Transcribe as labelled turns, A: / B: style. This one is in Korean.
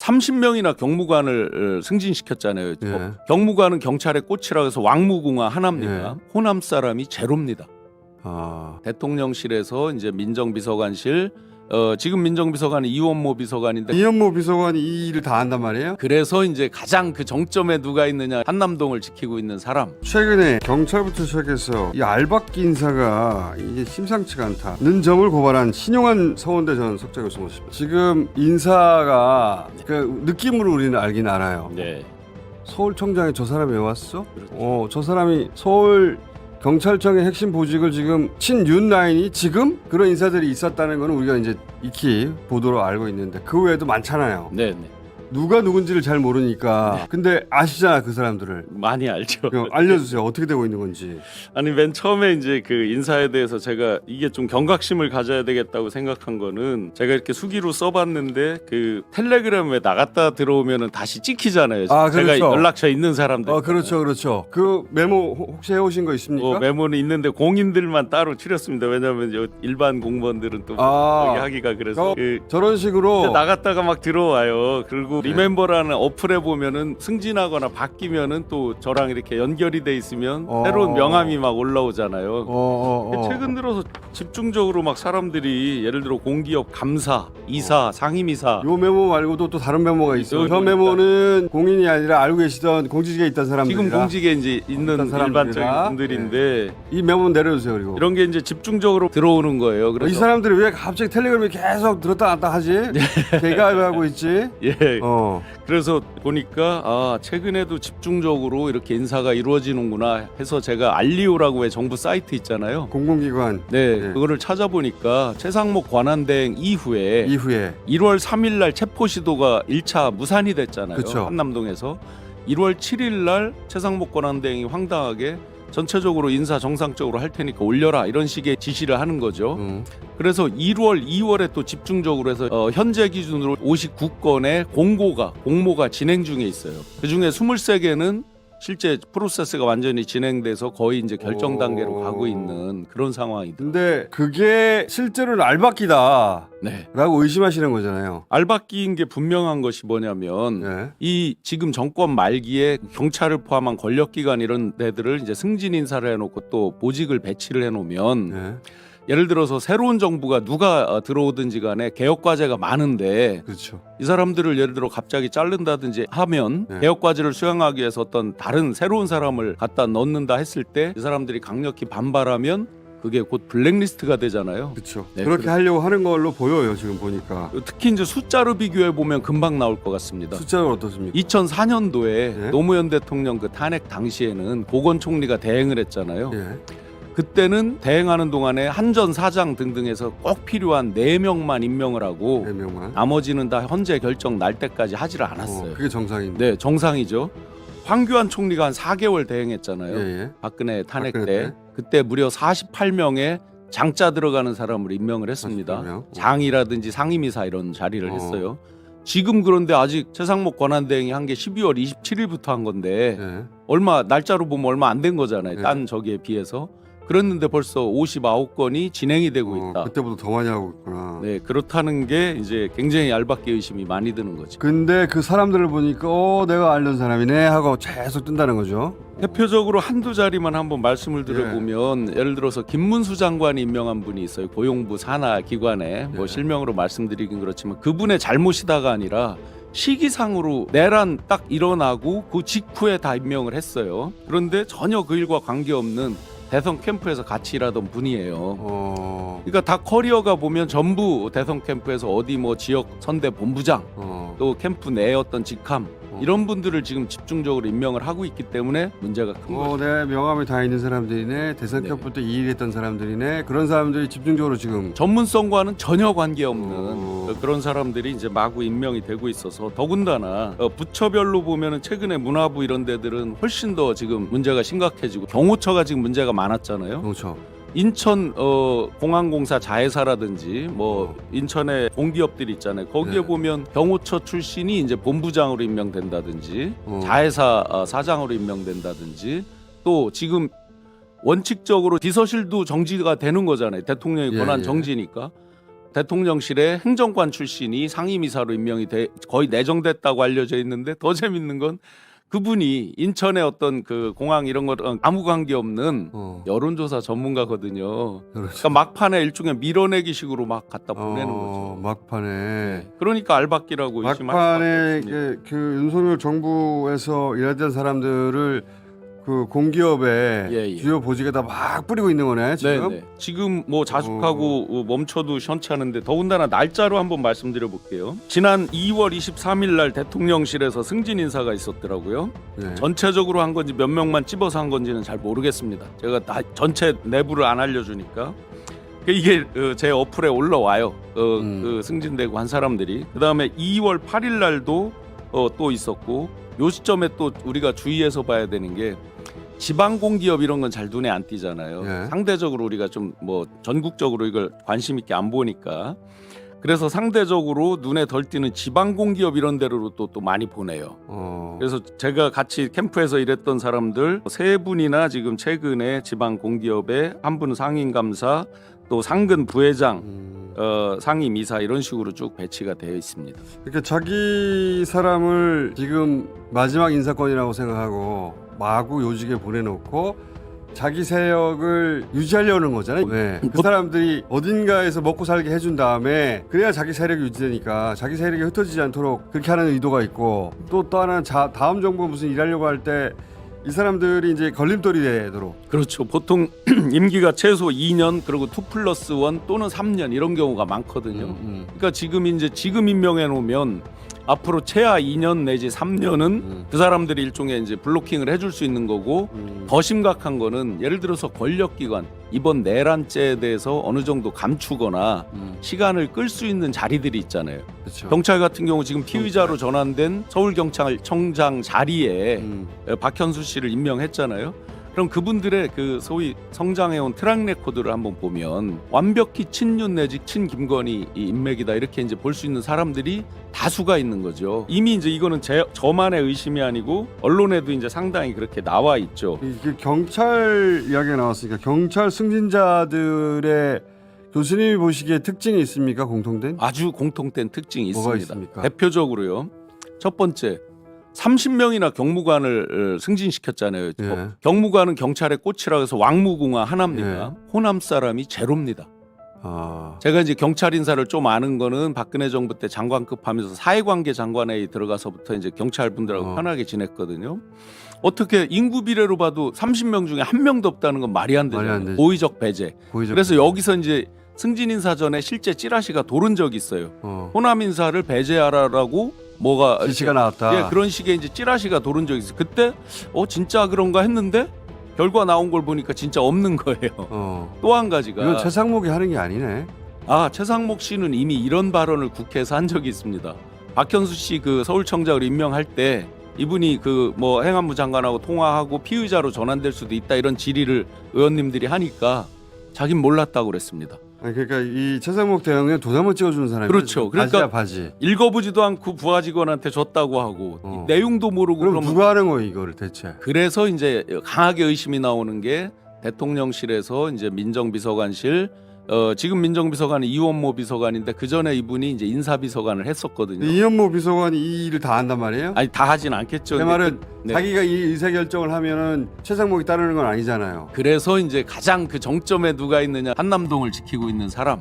A: 30명이나 경무관을 승진시켰잖아요.
B: 예.
A: 경무관은 경찰의 꽃이라고 해서 왕무궁화 하나입니다. 호남 사람이 제로입니다.
B: 아,
A: 대통령실에서 이제 민정비서관실, 지금 민정비서관은 이원모 비서관인데,
B: 이현모 비서관이 이 일을 다 한단 말이에요?
A: 그래서 이제 가장 그 정점에 누가 있느냐, 한남동을 지키고 있는 사람.
B: 최근에 경찰부터 시작해서 이 알박기 인사가 이게 심상치가 않다는 점을 고발한 신용환 서원대 전 석좌교수 모십니다. 지금 인사가 그 느낌으로 우리는 알긴 알아요.
A: 네.
B: 서울청장에 저 사람이 왜 왔어?
A: 그렇죠.
B: 저 사람이 서울 경찰청의 핵심 보직을 지금 친윤 라인이 지금 그런 인사들이 있었다는 거는 우리가 이제 익히 보도로 알고 있는데 그 외에도 많잖아요.
A: 네, 네.
B: 누가 누군지를 잘 모르니까.
A: 네.
B: 근데 아시잖아 그 사람들을.
A: 많이 알죠.
B: 알려주세요. 어떻게 되고 있는 건지.
A: 아니, 맨 처음에 이제 그 인사에 대해서 제가 이게 좀 경각심을 가져야 되겠다고 생각한 거는, 제가 이렇게 수기로 써봤는데 그 텔레그램에 나갔다 들어오면은 다시 찍히잖아요.
B: 아,
A: 제가
B: 그렇죠.
A: 연락처 있는 사람들.
B: 그렇죠. 그 메모 혹시 해오신 거 있습니까?
A: 메모는 있는데 공인들만 따로 추렸습니다. 왜냐하면 일반 공무원들은 또
B: 아,
A: 여기 하기가 그래서
B: 저런 식으로
A: 나갔다가 막 들어와요. 그리고
B: 네.
A: 리멤버라는 어플에 보면은 승진하거나 바뀌면은 또 저랑 이렇게 연결이 돼 있으면 새로운 명함이 막 올라오잖아요. 최근 들어서 집중적으로 막 사람들이 예를 들어 공기업 감사, 이사, 상임이사.
B: 요 메모 말고도 또 다른 메모가 있어요.
A: 또
B: 저 메모는 공인이 아니라 알고 계시던 공직에 있던 사람들이라.
A: 지금 공직에 이제 있는 일반적인 분들인데
B: 이 메모 내려주세요. 그리고
A: 이런 게 이제 집중적으로 들어오는 거예요. 그래서
B: 이 사람들이 왜 갑자기 텔레그램이 계속 들었다 놨다 하지? 걔가 왜 하고 있지?
A: 예. 그래서 보니까 최근에도 집중적으로 이렇게 인사가 이루어지는구나 해서 제가 알리오라고 왜 정부 사이트 있잖아요.
B: 공공기관.
A: 네,
B: 네.
A: 그거를 찾아보니까 최상목 관한대행 이후에 1월 3일 날 체포 시도가 1차 무산이 됐잖아요.
B: 그쵸.
A: 한남동에서 1월 7일 날 최상목 관한대행이 황당하게 전체적으로 인사 정상적으로 할 테니까 올려라 이런 식의 지시를 하는 거죠. 그래서 1월, 2월에 또 집중적으로 해서 현재 기준으로 59건의 공모가 진행 중에 있어요. 그중에 23개는 실제 프로세스가 완전히 진행돼서 거의 이제 결정 단계로 가고 있는 그런 상황이다.
B: 근데 그게 실제로는 알박기다.
A: 네.
B: 라고 의심하시는 거잖아요.
A: 알박기인 게 분명한 것이 뭐냐면
B: 네.
A: 이 지금 정권 말기에 경찰을 포함한 권력기관 이런 데들을 이제 승진 인사를 해놓고 또 보직을 배치를 해놓으면
B: 네.
A: 예를 들어서 새로운 정부가 누가 들어오든지 간에 개혁 과제가 많은데
B: 그렇죠.
A: 이 사람들을 예를 들어 갑자기 자른다든지 하면
B: 네.
A: 개혁 과제를 수행하기 위해서 어떤 다른 새로운 사람을 갖다 넣는다 했을 때 이 사람들이 강력히 반발하면 그게 곧 블랙리스트가 되잖아요.
B: 그렇죠.
A: 네,
B: 그렇게 하려고 하는 걸로 보여요. 지금 보니까.
A: 특히 이제 숫자로 비교해 보면 금방 나올 것 같습니다.
B: 숫자가 어떻습니까?
A: 2004년도에
B: 네.
A: 노무현 대통령 그 탄핵 당시에는 보건 총리가 대행을 했잖아요.
B: 예.
A: 그때는 대행하는 동안에 한전 사장 등등해서 꼭 필요한 4명만 임명을 하고
B: 4명만.
A: 나머지는 다 현재 결정 날 때까지 하지를 않았어요.
B: 그게 정상인데.
A: 네, 정상이죠. 황교안 총리가 한 4개월 대행했잖아요.
B: 예.
A: 박근혜 탄핵
B: 박근혜
A: 때. 그때 무려 48명의 장자 들어가는 사람을 임명을 했습니다.
B: 48명.
A: 장이라든지 상임이사 이런 자리를 했어요. 지금 그런데 아직 최상목 권한대행이 한 게 12월 27일부터 한 건데
B: 예.
A: 얼마 날짜로 보면 얼마 안 된 거잖아요.
B: 네.
A: 딴 저기에 비해서. 그랬는데 벌써 59건이 진행이 되고 있다.
B: 그때보다 더 많이 하고 있구나.
A: 네, 그렇다는 게 이제 굉장히 얄밖에 의심이 많이 드는 거죠.
B: 근데 그 사람들을 보니까 내가 알던 사람이네 하고 계속 뜬다는 거죠.
A: 대표적으로 한두 자리만 한번 말씀을 드려보면 예를 들어서 김문수 장관이 임명한 분이 있어요. 고용부 산하 기관에 뭐 실명으로 말씀드리긴 그렇지만 그분의 잘못이다가 아니라 시기상으로 내란 딱 일어나고 그 직후에 다 임명을 했어요. 그런데 전혀 그 일과 관계없는 대선 캠프에서 같이 일하던 분이에요. 그러니까 다 커리어가 보면 전부 대선 캠프에서 어디 뭐 지역 선대 본부장 또 캠프 내 어떤 직함 이런 분들을 지금 집중적으로 임명을 하고 있기 때문에 문제가 큰 거죠.
B: 내 명함이 다 있는 사람들이네. 대선
A: 네.
B: 캠프 때 이 일했던 사람들이네. 그런 사람들이 집중적으로 지금
A: 전문성과는 전혀 관계없는 그런 사람들이 이제 마구 임명이 되고 있어서 더군다나 부처별로 보면은 최근에 문화부 이런 데들은 훨씬 더 지금 문제가 심각해지고 경호처가 지금 문제가 많았잖아요.
B: 그렇죠.
A: 인천 공항공사 자회사라든지 뭐 인천에 공기업들 있잖아요. 거기에
B: 네.
A: 보면 경호처 출신이 이제 본부장으로 임명된다든지 자회사 사장으로 임명된다든지 또 지금 원칙적으로 비서실도 정지가 되는 거잖아요. 대통령의 권한 정지니까 대통령실의 행정관 출신이 상임이사로 임명이 거의 내정됐다고 알려져 있는데 더 재밌는 건 그분이 인천의 어떤 그 공항 이런 거랑 아무 관계 없는 여론조사 전문가거든요. 그러니까 막판에 일종의 밀어내기식으로 막 갖다 보내는 거죠.
B: 막판에.
A: 그러니까 알박기라고
B: 막판에 그 윤석열 정부에서 일하던 사람들을 그 공기업의 주요 보직에다 막 뿌리고 있는 거네 지금.
A: 네네. 지금 뭐 자숙하고 멈춰도 현찮은데 더군다나 날짜로 한번 말씀드려 볼게요. 지난 2월 23일 날 대통령실에서 승진 인사가 있었더라고요.
B: 네.
A: 전체적으로 한 건지 몇 명만 찝어서 한 건지는 잘 모르겠습니다. 제가 다 전체 내부를 안 알려주니까. 이게 제 어플에 올라와요. 그 승진되고 한 사람들이. 그다음에 2월 8일 날도 또 있었고 요 시점에 또 우리가 주의해서 봐야 되는 게 지방공기업 이런 건 잘 눈에 안 띄잖아요.
B: 네.
A: 상대적으로 우리가 좀 뭐 전국적으로 이걸 관심 있게 안 보니까 그래서 상대적으로 눈에 덜 띄는 지방공기업 이런 데로 또 많이 보내요. 그래서 제가 같이 캠프에서 일했던 사람들 세 분이나 지금 최근에 지방공기업에 한 분은 상임감사 또 상근 부회장 상임이사 이런 식으로 쭉 배치가 되어 있습니다.
B: 그러니까 자기 사람을 지금 마지막 인사권이라고 생각하고 마구 요직에 보내놓고 자기 세력을 유지하려는 거잖아요. 네. 그 사람들이 어딘가에서 먹고 살게 해준 다음에 그래야 자기 세력이 유지되니까 자기 세력이 흩어지지 않도록 그렇게 하는 의도가 있고 또 하나는 다음 정부 무슨 일하려고 할 때 이 사람들이 이제 걸림돌이 되도록.
A: 그렇죠. 보통 임기가 최소 2년 그리고 2+1 또는 3년 이런 경우가 많거든요. 그러니까 지금 임명해 놓으면 앞으로 최하 2년 내지 3년은 그 사람들이 일종의 이제 블로킹을 해줄 수 있는 거고 더 심각한 거는 예를 들어서 권력기관 이번 내란죄에 대해서 어느 정도 감추거나 시간을 끌 수 있는 자리들이 있잖아요.
B: 그렇죠.
A: 경찰 같은 경우 지금 피의자로 전환된 서울경찰청장 자리에 박현수 씨를 임명했잖아요. 그럼 그분들의 그 소위 성장해온 트랙 레코드를 한번 보면 완벽히 친윤 내지 친김건희 인맥이다 이렇게 이제 볼 수 있는 사람들이 다수가 있는 거죠. 이미 이제 이거는 저만의 의심이 아니고 언론에도 이제 상당히 그렇게 나와 있죠.
B: 이게 경찰 이야기가 나왔으니까 경찰 승진자들의 교수님이 보시기에 특징이 있습니까? 공통된?
A: 아주 공통된 특징이
B: 뭐가
A: 있습니다.
B: 있습니까?
A: 대표적으로요. 첫 번째 30명이나 경무관을 승진시켰잖아요.
B: 예.
A: 경무관은 경찰의 꽃이라고 해서 왕무궁화 하나입니다. 호남 사람이 제로입니다. 제가 이제 경찰 인사를 좀 아는 거는 박근혜 정부 때 장관급 하면서 사회관계 장관회의 들어가서부터 이제 경찰 분들하고 편하게 지냈거든요. 어떻게 인구 비례로 봐도 30명 중에 한 명도 없다는 건 말이 안 되잖아요. 고의적 배제. 그래서 여기서 이제 승진 인사 전에 실제 찌라시가 도른 적이 있어요. 호남 인사를 배제하라라고 뭐가
B: 지시가 나왔다.
A: 예, 그런 식의 이제 찌라시가 도른 적이 있어요. 그때 진짜 그런가 했는데 결과 나온 걸 보니까 진짜 없는 거예요. 또 한 가지가
B: 이건 최상목이 하는 게 아니네.
A: 최상목 씨는 이미 이런 발언을 국회에서 한 적이 있습니다. 박현수 씨 그 서울청장을 임명할 때 이분이 그 뭐 행안부 장관하고 통화하고 피의자로 전환될 수도 있다 이런 질의를 의원님들이 하니까 자긴 몰랐다고 그랬습니다.
B: 그러니까 이 최상목 대왕은 돈 한번 찍어주는 사람이
A: 그렇죠. 그러니까
B: 바지.
A: 읽어보지도 않고 부하 직원한테 줬다고 하고 내용도 모르고
B: 그럼 누가 하는 거예요 이거를 대체?
A: 그래서 이제 강하게 의심이 나오는 게 대통령실에서 이제 민정비서관실 지금 민정비서관은 이원모 비서관인데 그 전에 이분이 이제 인사비서관을 했었거든요.
B: 이현모 비서관이 이 일을 다 한단 말이에요?
A: 아니 다 하진 않겠죠.
B: 내 말은 자기가 이 의사결정을 하면은 최상목이 따르는 건 아니잖아요.
A: 그래서 이제 가장 그 정점에 누가 있느냐 한남동을 지키고 있는 사람